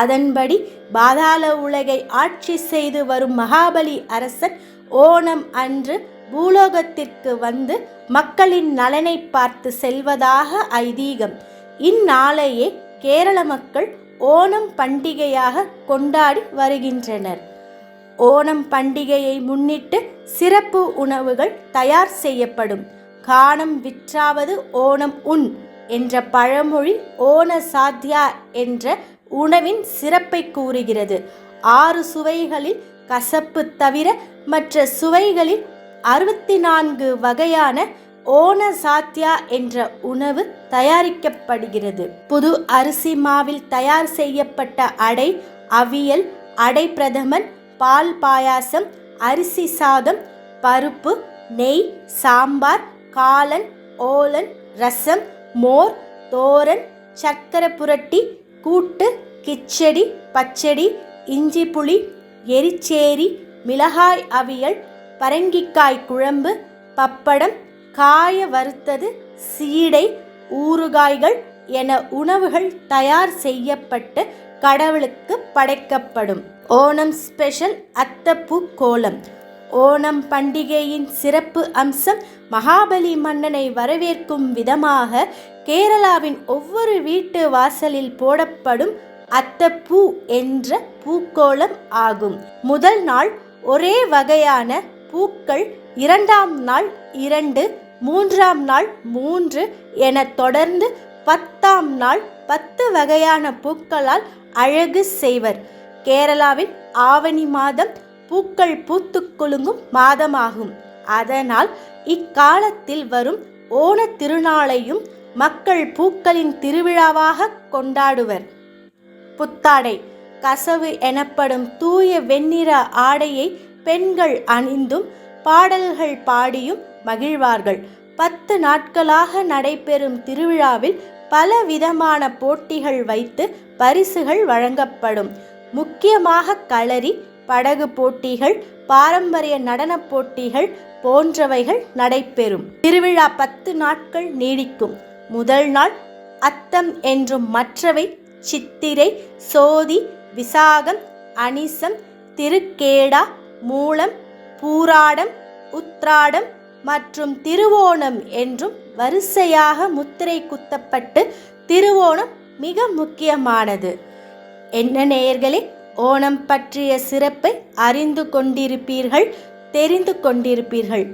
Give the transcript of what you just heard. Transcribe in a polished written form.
அதன்படி பாதாள உலகை ஆட்சி செய்து வரும் மகாபலி அரசன் ஓணம் அன்று பூலோகத்திற்கு வந்து மக்களின் நலனை பார்த்து செல்வதாக ஐதீகம். இந்நாளையே கேரள மக்கள் ஓணம் பண்டிகையாக கொண்டாடி வருகின்றனர். ஓணம் பண்டிகையை முன்னிட்டு சிறப்பு உணவுகள் தயார் செய்யப்படும். கானம் விற்றாவது ஓணம் உண் என்ற பழமொழி ஓண சாத்யா என்ற உணவின் சிறப்பை கூறுகிறது. 6 சுவைகளில் கசப்பு தவிர மற்ற சுவைகளில் 64 வகையான ஓண சாத்யா என்ற உணவு தயாரிக்கப்படுகிறது. புது அரிசி மாவில் தயார் செய்யப்பட்ட அடை, அவியல், அடை பிரதமன், பால் பாயாசம், அரிசி சாதம், பருப்பு, நெய், சாம்பார், காளான், ஓலன், ரசம், மோர், தோரன், சர்க்கரை புரட்டி, கூட்டு, கிச்சடி, பச்சடி, இஞ்சி புளி, எரிச்சேரி, மிளகாய் அவியல், பரங்கிக்காய் குழம்பு, பப்படம், காய வறுத்தது, சீடை, ஊறுகாய்கள் என உணவுகள் தயார் செய்யப்பட்டு கடவுளுக்கு படைக்கப்படும். ஓணம் ஸ்பெஷல் அத்தப்பூ கோலம். ஓணம் பண்டிகையின் சிறப்பு அம்சம் மகாபலி மன்னனை வரவேற்கும் விதமாக கேரளாவின் ஒவ்வொரு வீட்டு வாசலில் போடப்படும் அத்தப்பூ என்ற பூக்கோலம் ஆகும். முதல் நாள் ஒரே வகையான பூக்கள், 2ஆம் நாள் 2, 3ஆம் நாள் 3 என தொடர்ந்து 10ஆம் நாள் 10 வகையான பூக்களால் அழகு செய்வர். கேரளாவில் ஆவணி மாதம் பூக்கள் பூத்து குலுங்கும் மாதமாகும். அதனால் இக்காலத்தில் வரும் ஓண திருநாளையும் மக்கள் பூக்களின் திருவிழாவாக கொண்டாடுவர். புத்தாடை. கசவு எனப்படும் தூய வெண்ணிற ஆடையை பெண்கள் அணிந்தும் பாடல்கள் பாடியும் மகிழ்வார்கள். 10 நாட்களாக நடைபெறும் திருவிழாவில் பல விதமான போட்டிகள் வைத்து பரிசுகள் வழங்கப்படும். முக்கியமாக களரி, படகு போட்டிகள், பாரம்பரிய நடன போட்டிகள் போன்றவைகள் நடைபெறும். திருவிழா 10 நாட்கள் நீடிக்கும். முதல் நாள் அத்தம் என்றும் மற்றவை சித்திரை, சோதி, விசாகம், அனிசம், திருக்கேடா, மூலம், பூராடம், உத்ராடம் மற்றும் திருவோணம் என்றும் வரிசையாக முத்திரை குத்தப்பட்டு திருவோணம் மிக முக்கியமானது. என்ன நேயர்களே, ஓணம் பற்றிய சிறப்பை அறிந்து கொண்டிருப்பீர்கள், தெரிந்து கொண்டிருப்பீர்கள்.